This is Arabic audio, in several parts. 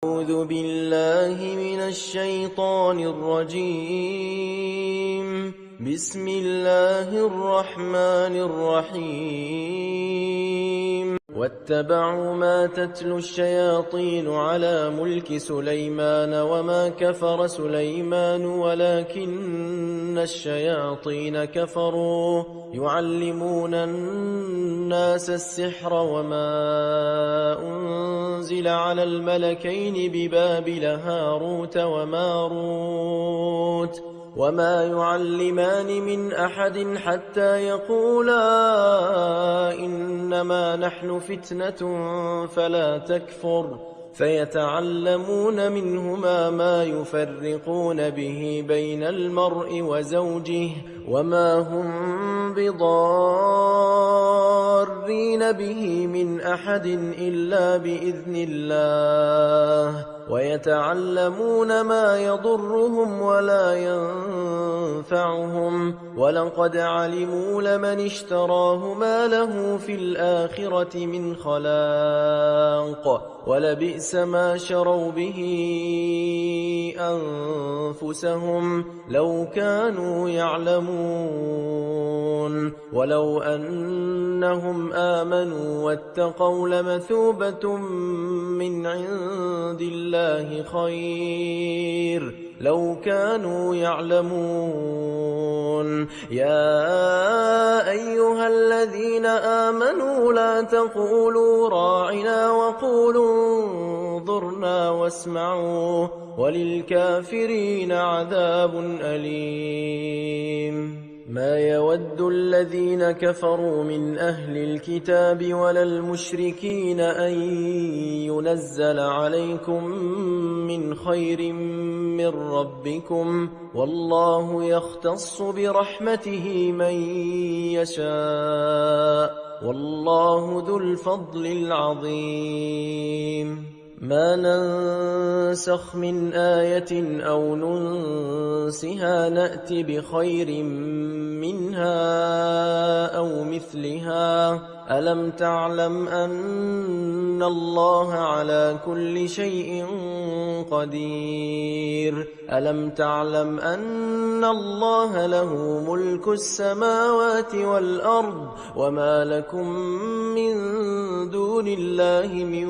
أعوذ بالله من الشيطان الرجيم. بسم الله الرحمن الرحيم. واتبعوا ما تتلو الشياطين على ملك سليمان وما كفر سليمان ولكن الشياطين كفروا يعلمون الناس السحر وما أنزل على الملكين ببابل هاروت وماروت وما يعلمان من أحد حتى يقولا إنما نحن فتنة فلا تكفر فيتعلمون منهما ما يفرقون به بين المرء وزوجه وما هم بضارين به من أحد إلا بإذن الله ويتعلمون ما يضرهم ولا ينفعهم ولقد علموا لمن اشتراه ما له في الآخرة من خلاق ولبئس ما شروا به أنفسهم لو كانوا يعلمون ولو أنهم آمنوا واتقوا لمثوبة من عند الله خير لو كانوا يعلمون. يا أيها الذين آمنوا لا تقولوا راعنا وقولوا انظرنا واسمعوا وللكافرين عذاب أليم. ما يود الذين كفروا من أهل الكتاب ولا المشركين أن ينزل عليكم من خير من ربكم والله يختص برحمته من يشاء والله ذو الفضل العظيم. ما ننسخ من آية أو ننسها نأت بخير منها أو مثلها ألم تعلم أن الله على كل شيء قدير ألم تعلم أن الله له ملك السماوات والأرض وما لكم من دون الله من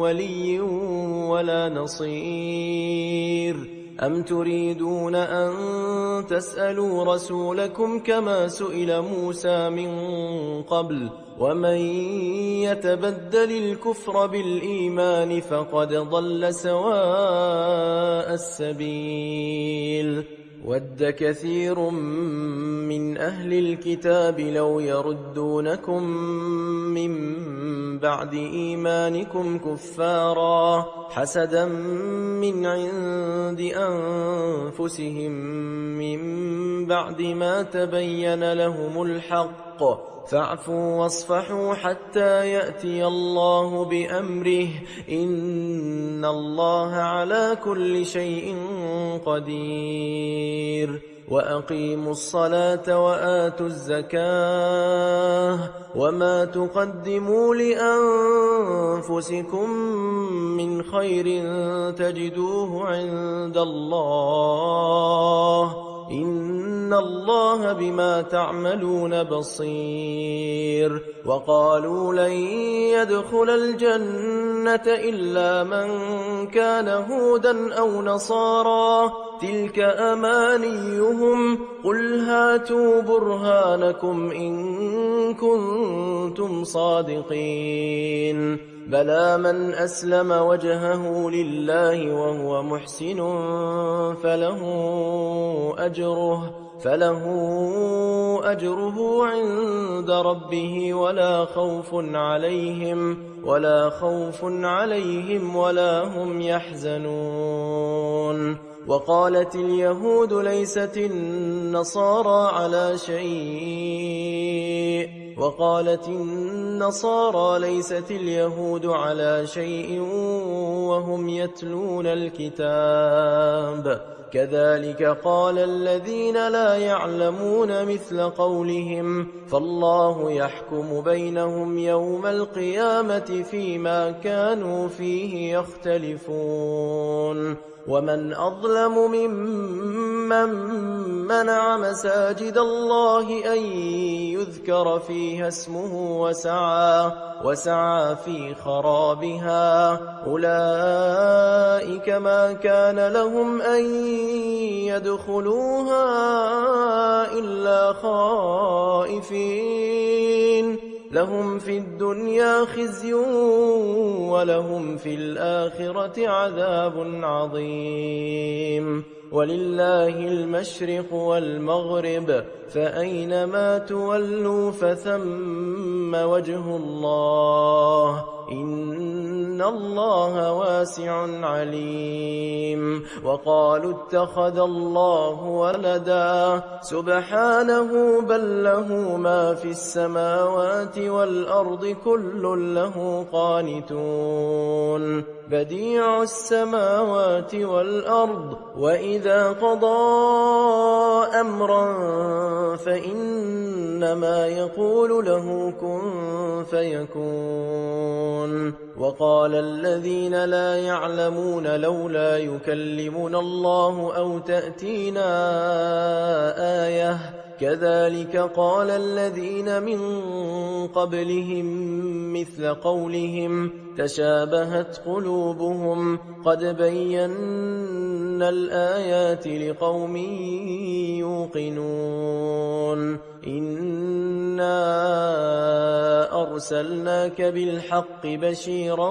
ولي ولا نصير. أم تريدون أن تسألوا رسولكم كما سئل موسى من قبل ومن يتبدل الكفر بالإيمان فقد ضل سواء السبيل. ود كثير من أهل الكتاب لو يردونكم من بعد إيمانكم كفارا حسدا من عند أنفسهم من بعد ما تبين لهم الحق فاعفوا واصفحوا حتى يأتي الله بأمره إن الله على كل شيء قدير. وأقيموا الصلاة وآتوا الزكاة وما تقدموا لأنفسكم من خير تجدوه عند الله إن الله بما تعملون بصير. وقالوا لن يدخل الجنة إلا من كان هودا أو نصارى تلك أمانيهم قل هاتوا برهانكم إن كنتم صادقين. بلى من أسلم وجهه لله وهو محسن فله أجره عند ربه ولا خوف عليهم ولا هم يحزنون. وقالت اليهود ليست النصارى على شيء وقالت النصارى ليست اليهود على شيء وهم يتلون الكتاب كذلك قال الذين لا يعلمون مثل قولهم فالله يحكم بينهم يوم القيامة فيما كانوا فيه يختلفون ومن أظلم ممن منع مساجد الله أن يذكر فيها اسمه وسعى في خرابها أولئك ما كان لهم أن يدخلوها إلا خائفين لهم في الدنيا خزي ولهم في الآخرة عذاب عظيم ولله المشرق والمغرب فأينما تولوا فثم وجه الله إن الله واسع عليم وقالوا اتخذ الله ولدا سبحانه بل له ما في السماوات والأرض كل له قانتون بديع السماوات والأرض وإذا قضى أمرا فإنما يقول له كن فيكون وقال الذين لا يعلمون لولا يكلمنا الله أو تأتينا آية كذلك قال الذين من قبلهم مثل قولهم تشابهت قلوبهم قد بينا الآيات لقوم يوقنون إنا أرسلناك بالحق بشيرا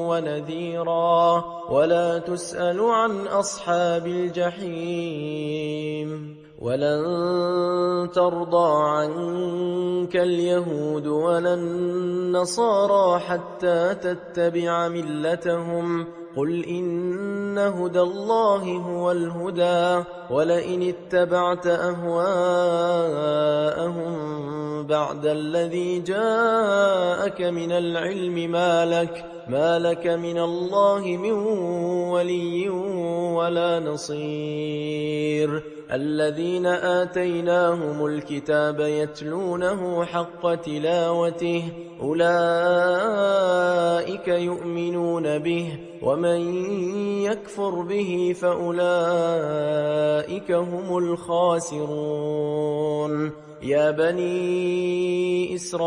ونذيرا ولا تسأل عن أصحاب الجحيم ولن ترضى عنك اليهود ولا النصارى حتى تتبع ملتهم قل إن هدى الله هو الهدى ولئن اتبعت أهواءهم بعد الذي جاءك من العلم ما لك من الله من ولي ولا نصير الذين آتيناهم الكتاب يتلونه حق تلاوته أولئك يؤمنون به ومن يكفر به فأولئك هم الخاسرون يا بني إسرائيل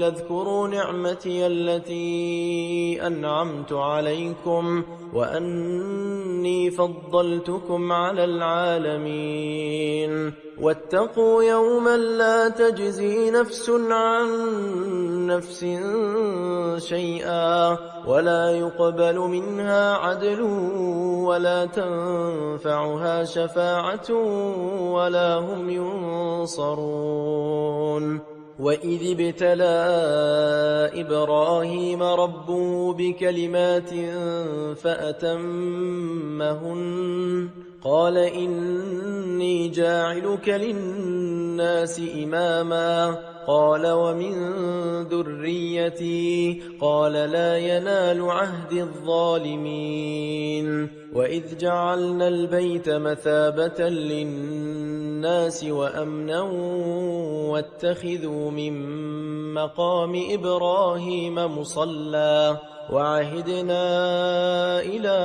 اذكروا نعمتي التي أنعمت عليكم وأني فضلتكم على العالمين واتقوا يوما لا تجزي نفس عن نفس شيئا ولا يقبل منها عدل ولا تنفعها شفاعة ولا هم ينصرون وإذ ابتلى إبراهيم ربه بكلمات فأتمهن قال إني جاعلك للناس إماما قال ومن ذريتي قال لا ينال عهد الظالمين وإذ جعلنا البيت مثابة للناس وأمنا واتخذوا من مقام إبراهيم مصلى وعهدنا إلى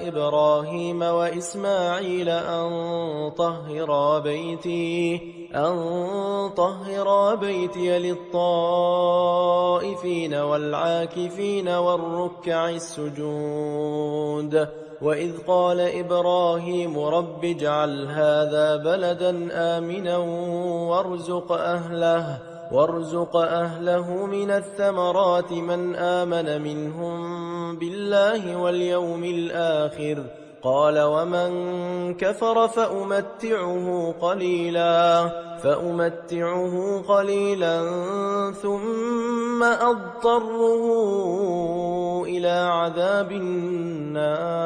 إبراهيم وإسماعيل أن طهر بيتي للطائفين والعاكفين والركع السجود وإذ قال إبراهيم رب اجعل هذا بلدا آمنا وارزق أهله من الثمرات من آمن منهم بالله واليوم الآخر قال ومن كفر فأمتعه قليلا ثم أضطره إلى عذاب النار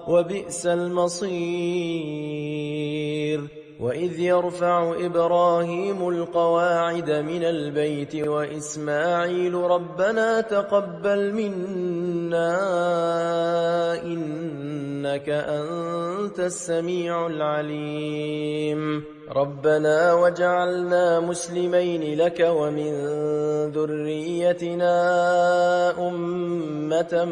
وبئس المصير وإذ يرفع إبراهيم القواعد من البيت وإسماعيل ربنا تقبل منا إنك أنت السميع العليم ربنا واجعلنا مسلمين لك ومن ذريتنا أمة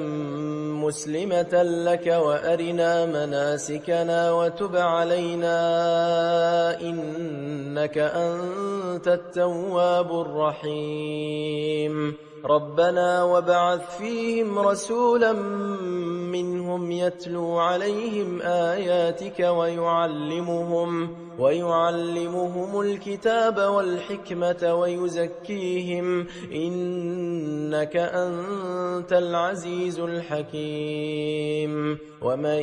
مسلمة لك وأرنا مناسكنا وتب علينا إنك أنت التواب الرحيم ربنا وابعث فيهم رسولا منهم يتلو عليهم آياتك ويعلمهم الكتاب والحكمة ويزكيهم إنك أنت العزيز الحكيم ومن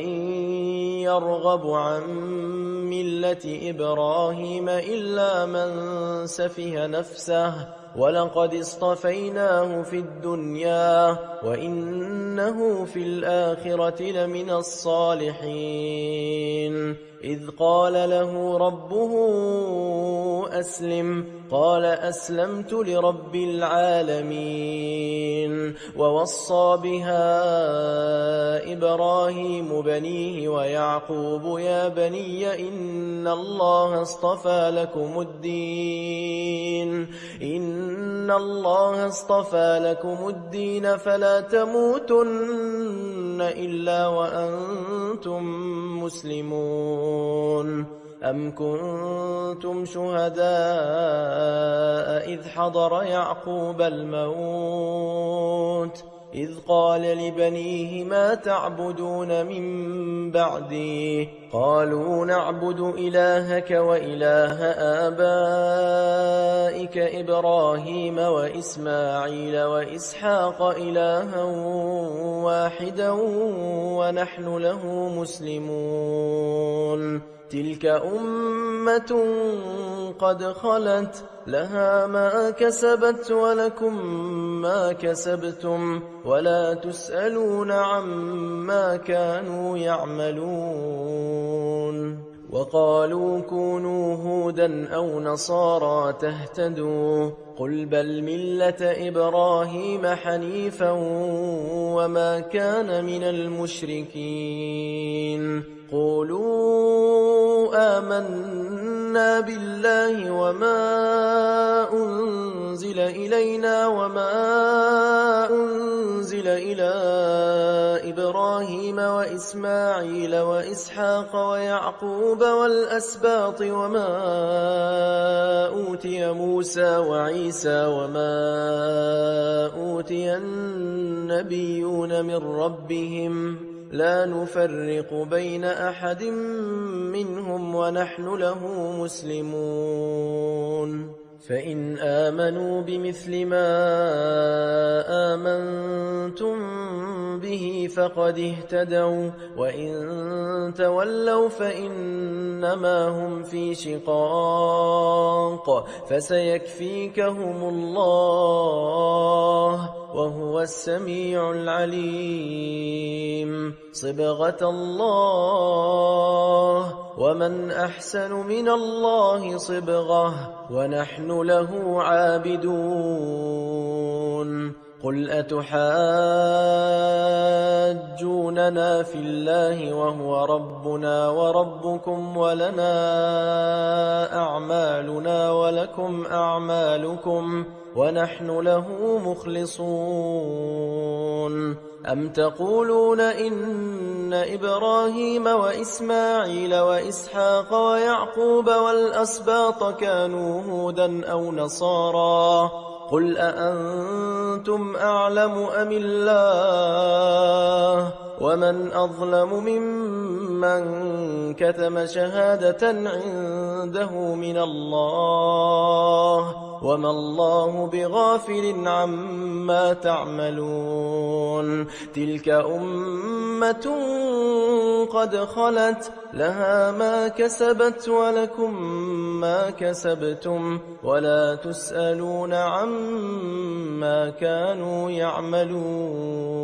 يرغب عن ملة إبراهيم إلا من سفه نفسه ولقد اصطفيناه في الدنيا وإنه في الآخرة لمن الصالحين إذ قال له ربه أسلم قال أسلمت لرب العالمين ووصى بها إبراهيم بنيه ويعقوب يا بني إن الله اصطفى لكم الدين فلا تموتن إلا وأنتم مسلمون أم كنتم شهداء إذ حضر يعقوب الموت إذ قال لبنيه ما تعبدون من بعدي قالوا نعبد إلهك وإله آبائك إبراهيم وإسماعيل وإسحاق إلها واحدا ونحن له مسلمون تلك أمة قد خلت لها ما كسبت ولكم ما كسبتم ولا تسألون عما كانوا يعملون وقالوا كونوا هودا أو نصارى تهتدوا قل بل ملة إبراهيم حنيفا وما كان من المشركين قولوا آمنا بالله وما أنزل إلينا وما أنزل إلى إبراهيم وإسماعيل وإسحاق ويعقوب والأسباط وما أوتي موسى وعيسى وما أوتي النبيون من ربهم لا نفرق بين أحد منهم ونحن له مسلمون فإن آمنوا بمثل ما آمنتم به فقد اهتدوا وإن تولوا فإنما هم في شقاق فسيكفيكهم الله وهو السميع العليم صبغة الله ومن أحسن من الله صبغة ونحن له عابدون قل أتحاجوننا في الله وهو ربنا وربكم ولنا أعمالنا ولكم أعمالكم ونحن له مخلصون أم تقولون إن إبراهيم وإسماعيل وإسحاق ويعقوب والأسباط كانوا هودا أو نصارى قل أأنتم أعلم أم الله ومن أظلم ممن كتم شهادة عنده من الله وما الله بغافل عما تعملون تلك أمة قد خلت لها ما كسبت ولكم ما كسبتم ولا تسألون عما كانوا يعملون